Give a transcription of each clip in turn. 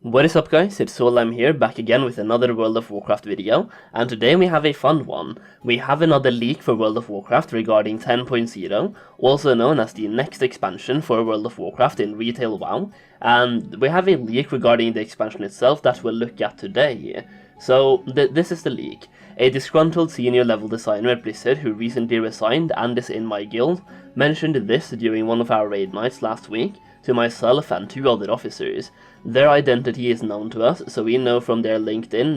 What is up guys, it's Solheim here, back again with another World of Warcraft video, and today we have a fun one. We have another leak for World of Warcraft regarding 10.0, also known as the next expansion for World of Warcraft in retail WoW, and we have a leak regarding the expansion itself that we'll look at today. So, this is the leak. A disgruntled senior level designer at Blizzard who recently resigned and is in my guild mentioned this during one of our raid nights last week to myself and two other officers. Their identity is known to us, so we know from their LinkedIn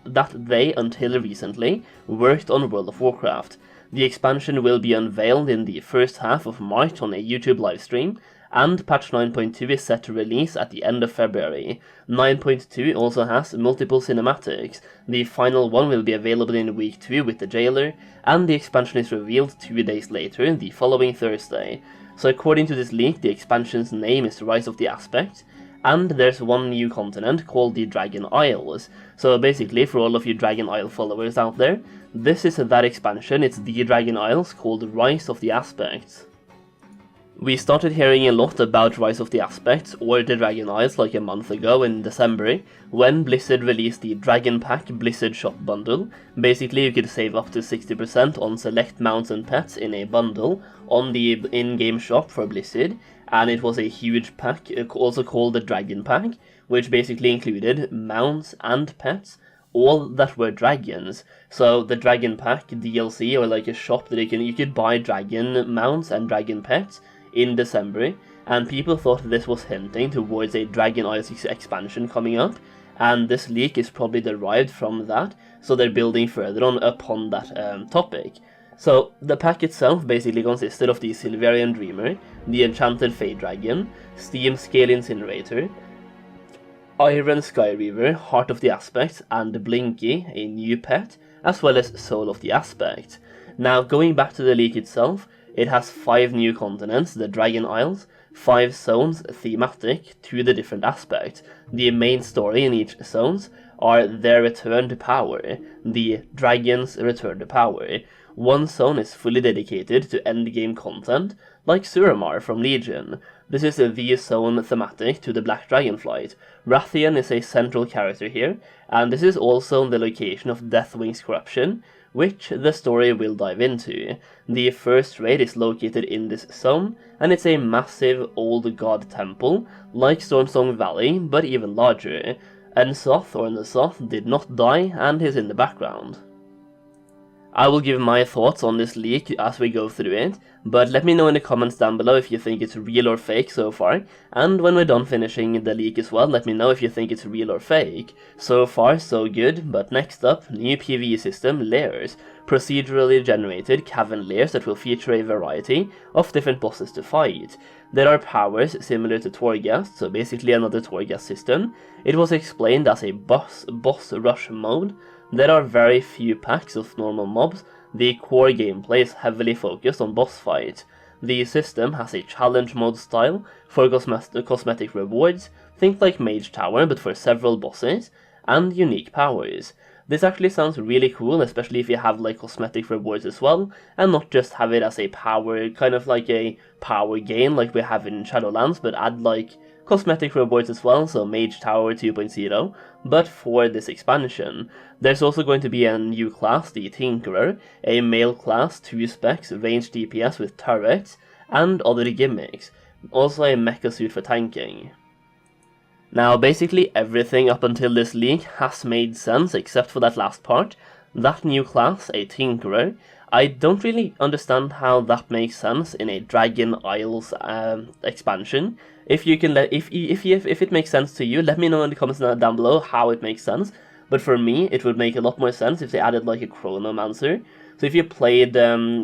that they, until recently, worked on World of Warcraft. The expansion will be unveiled in the first half of March on a YouTube livestream, and patch 9.2 is set to release at the end of February. 9.2 also has multiple cinematics. The final one will be available in week 2 with the jailer, and the expansion is revealed 2 days later, the following Thursday. So according to this leak, the expansion's name is Rise of the Aspect, and there's one new continent called the Dragon Isles. So basically, for all of you Dragon Isle followers out there, this is that expansion. It's the Dragon Isles called Rise of the Aspects. We started hearing a lot about Rise of the Aspects or the Dragon Isles like a month ago in December, when Blizzard released the Dragon Pack Blizzard Shop bundle. Basically, you could save up to 60% on select mounts and pets in a bundle on the in-game shop for Blizzard, and it was a huge pack, also called the Dragon Pack, which basically included mounts and pets, all that were dragons. So the Dragon Pack DLC, or like a shop that you could buy dragon mounts and dragon pets in December, and people thought this was hinting towards a Dragon Isles expansion coming up, and this leak is probably derived from that, so they're building further on upon that topic. So the pack itself basically consisted of the Silverian Dreamer, the Enchanted Fey Dragon, Steam Scale Incinerator, Iron Skyreaver, Heart of the Aspect, and Blinky, a new pet, as well as Soul of the Aspect. Now, going back to the leak itself, it has 5 new continents, the Dragon Isles, 5 zones thematic to the different aspects. The main story in each zones are their return to power, the dragons' return to power. One zone is fully dedicated to endgame content, like Suramar from Legion. This is the zone thematic to the Black Dragonflight. Rathian is a central character here, and this is also the location of Deathwing's corruption, which the story will dive into. The first raid is located in this zone, and it's a massive old god temple, like Stormsong Valley, but even larger. N'Zoth or N'Zoth did not die, and is in the background. I will give my thoughts on this leak as we go through it, but let me know in the comments down below if you think it's real or fake so far, and when we're done finishing the leak as well, let me know if you think it's real or fake. So far so good, but next up, new PvE system, Lairs. Procedurally generated cavern lairs that will feature a variety of different bosses to fight. There are powers similar to Torghast, so basically another Torghast system. It was explained as a boss rush mode. There are very few packs of normal mobs. The core gameplay is heavily focused on boss fights. The system has a challenge mode style for cosmetic rewards, think like Mage Tower but for several bosses, and unique powers. This actually sounds really cool, especially if you have like cosmetic rewards as well, and not just have it as a power, kind of like a power gain like we have in Shadowlands, but add like cosmetic rewards as well, so Mage Tower 2.0, but for this expansion. There's also going to be a new class, the Tinkerer, a male class, 2 specs, range DPS with turrets, and other gimmicks. Also a mecha suit for tanking. Now, basically everything up until this leak has made sense except for that last part. That new class, a Tinkerer, I don't really understand how that makes sense in a Dragon Isles expansion. If you can if it makes sense to you, let me know in the comments down below how it makes sense. But for me, it would make a lot more sense if they added like a Chronomancer. So if you played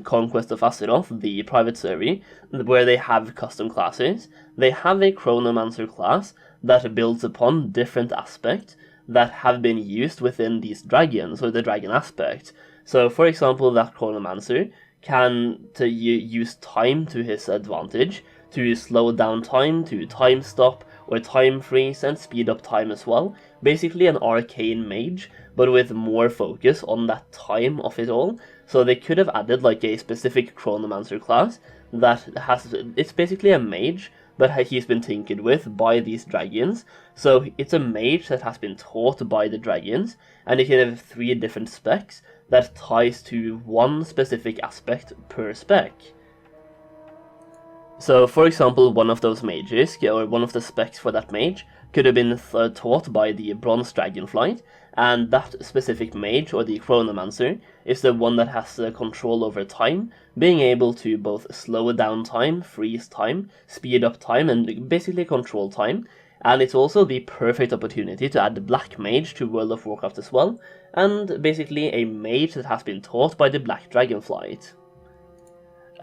Conquest of Azeroth, the private server, where they have custom classes, they have a Chronomancer class that builds upon different aspects that have been used within these dragons, or the dragon aspect. So for example, that Chronomancer can use time to his advantage, to slow down time, to time stop, or time freeze, and speed up time as well. Basically an arcane mage, but with more focus on that time of it all. So they could have added like a specific Chronomancer class that has, it's basically a mage but he's been tinkered with by these dragons. So it's a mage that has been taught by the dragons, and it can have 3 different specs that ties to one specific aspect per spec. So, for example, one of those mages, or one of the specs for that mage, could have been taught by the Bronze Dragonflight, and that specific mage, or the Chronomancer, is the one that has control over time, being able to both slow down time, freeze time, speed up time, and basically control time. And it's also the perfect opportunity to add the Black Mage to World of Warcraft as well, and basically a mage that has been taught by the Black Dragonflight.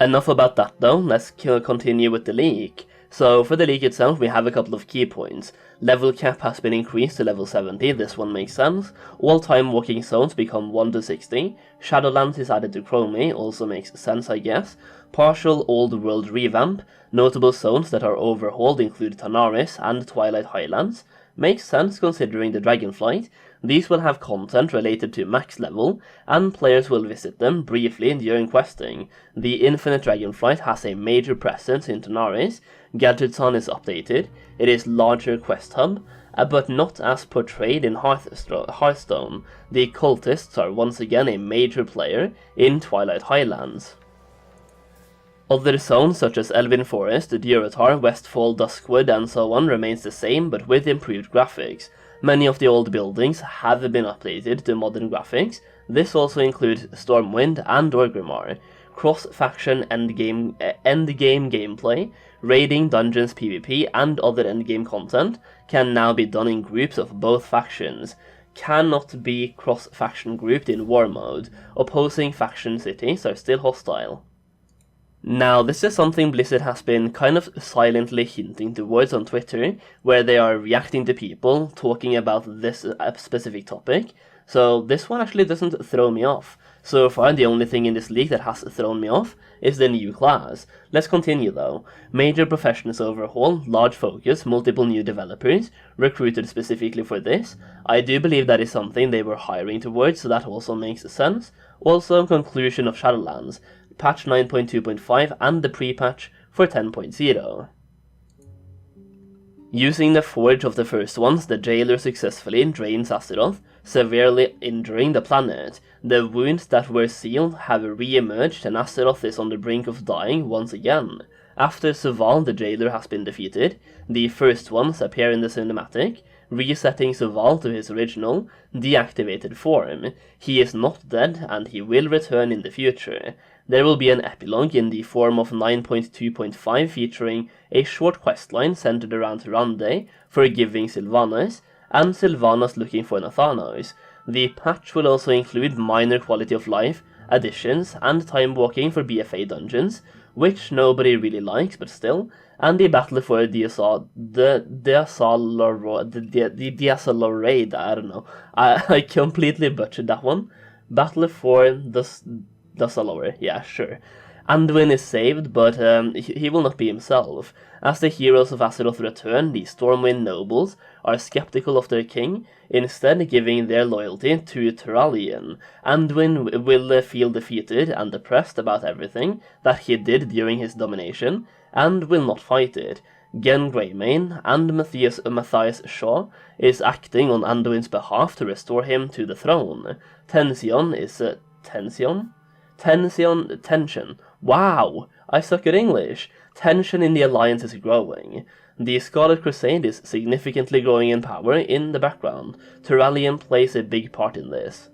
Enough about that though, let's continue with the leak. So for the leak itself, we have a couple of key points. Level cap has been increased to level 70, this one makes sense. All time walking zones become 1 to 60. Shadowlands is added to Chromie, also makes sense I guess. Partial Old World revamp. Notable zones that are overhauled include Tanaris and Twilight Highlands. Makes sense considering the Dragonflight. These will have content related to max level, and players will visit them briefly during questing. The Infinite Dragonflight has a major presence in Tanaris. Gadgetzan is updated. It is larger quest hub, but not as portrayed in Hearthstone. The cultists are once again a major player in Twilight Highlands. Other zones such as Elven Forest, Durotar, Westfall, Duskwood and so on remains the same but with improved graphics. Many of the old buildings have been updated to modern graphics. This also includes Stormwind and Orgrimmar. Cross-faction endgame gameplay, raiding, dungeons, PvP and other endgame content can now be done in groups of both factions. Cannot be cross-faction grouped in war mode. Opposing faction cities are still hostile. Now, this is something Blizzard has been kind of silently hinting towards on Twitter, where they are reacting to people talking about this specific topic, so this one actually doesn't throw me off. So far, the only thing in this leak that has thrown me off is the new class. Let's continue though. Major professions overhaul, large focus, multiple new developers, recruited specifically for this. I do believe that is something they were hiring towards, so that also makes sense. Also, conclusion of Shadowlands. Patch 9.2.5 and the pre-patch for 10.0. Using the forge of the first ones, the jailer successfully drains Azeroth, severely injuring the planet. The wounds that were sealed have re-emerged and Azeroth is on the brink of dying once again. After Suval, the jailer has been defeated. The first ones appear in the cinematic, resetting Suval to his original, deactivated form. He is not dead and he will return in the future. There will be an epilogue in the form of 9.2.5 featuring a short questline centered around Tyrande, forgiving Sylvanas, and Sylvanas looking for Nathanos. The patch will also include minor quality of life additions and time walking for BFA dungeons, which nobody really likes but still, and the battle for the Diasalorade, I don't know. I completely butchered that one. Battle for the Salor, yeah, sure. Anduin is saved, but he will not be himself. As the heroes of Azeroth return, the Stormwind nobles are skeptical of their king, instead giving their loyalty to Turalien. Anduin will feel defeated and depressed about everything that he did during his domination, and will not fight it. Gen Greymane and Matthias Shaw is acting on Anduin's behalf to restore him to the throne. Tension. Wow, I suck at English. Tension in the Alliance is growing. The Scarlet Crusade is significantly growing in power in the background. Turalien plays a big part in this.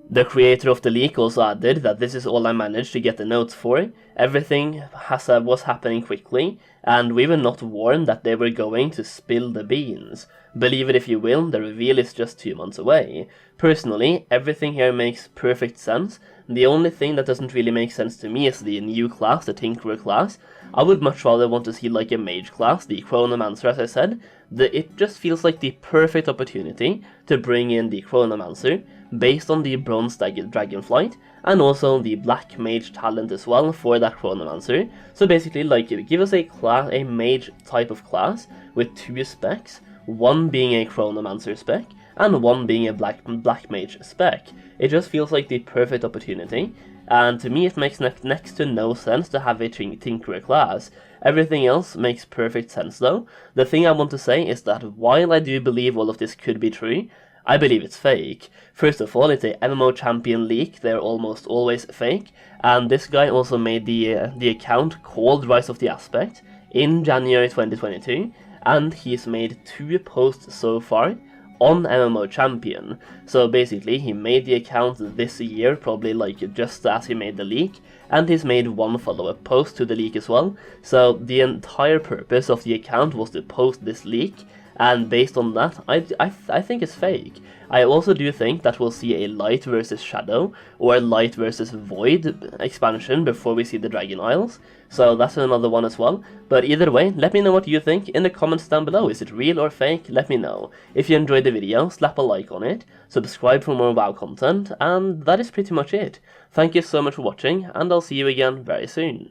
The creator of the leak also added that this is all I managed to get the notes for. Everything was happening quickly, and we were not warned that they were going to spill the beans. Believe it if you will, the reveal is just 2 months away. Personally, everything here makes perfect sense. The only thing that doesn't really make sense to me is the new class, the Tinkerer class. I would much rather want to see like a mage class, the Chronomancer as I said. It just feels like the perfect opportunity to bring in the Chronomancer, based on the Bronze Dragonflight, and also the Black Mage talent as well for that Chronomancer. So basically, like, give us a mage type of class with 2 specs, one being a Chronomancer spec, and one being a Black Mage spec. It just feels like the perfect opportunity, and to me it makes next to no sense to have a Tinkerer class. Everything else makes perfect sense though. The thing I want to say is that while I do believe all of this could be true, I believe it's fake. First of all, it's a MMO champion leak, they're almost always fake, and this guy also made the account called Rise of the Aspect in January 2022, and he's made 2 posts so far on MMO Champion. So basically he made the account this year, probably like just as he made the leak, and he's made 1 follow-up post to the leak as well. So the entire purpose of the account was to post this leak, and based on that, I think it's fake. I also do think that we'll see a Light versus Shadow or Light versus Void expansion before we see the Dragon Isles, so that's another one as well. But either way, let me know what you think in the comments down below. Is it real or fake? Let me know. If you enjoyed the video, slap a like on it, subscribe for more WoW content, and that is pretty much it. Thank you so much for watching, and I'll see you again very soon.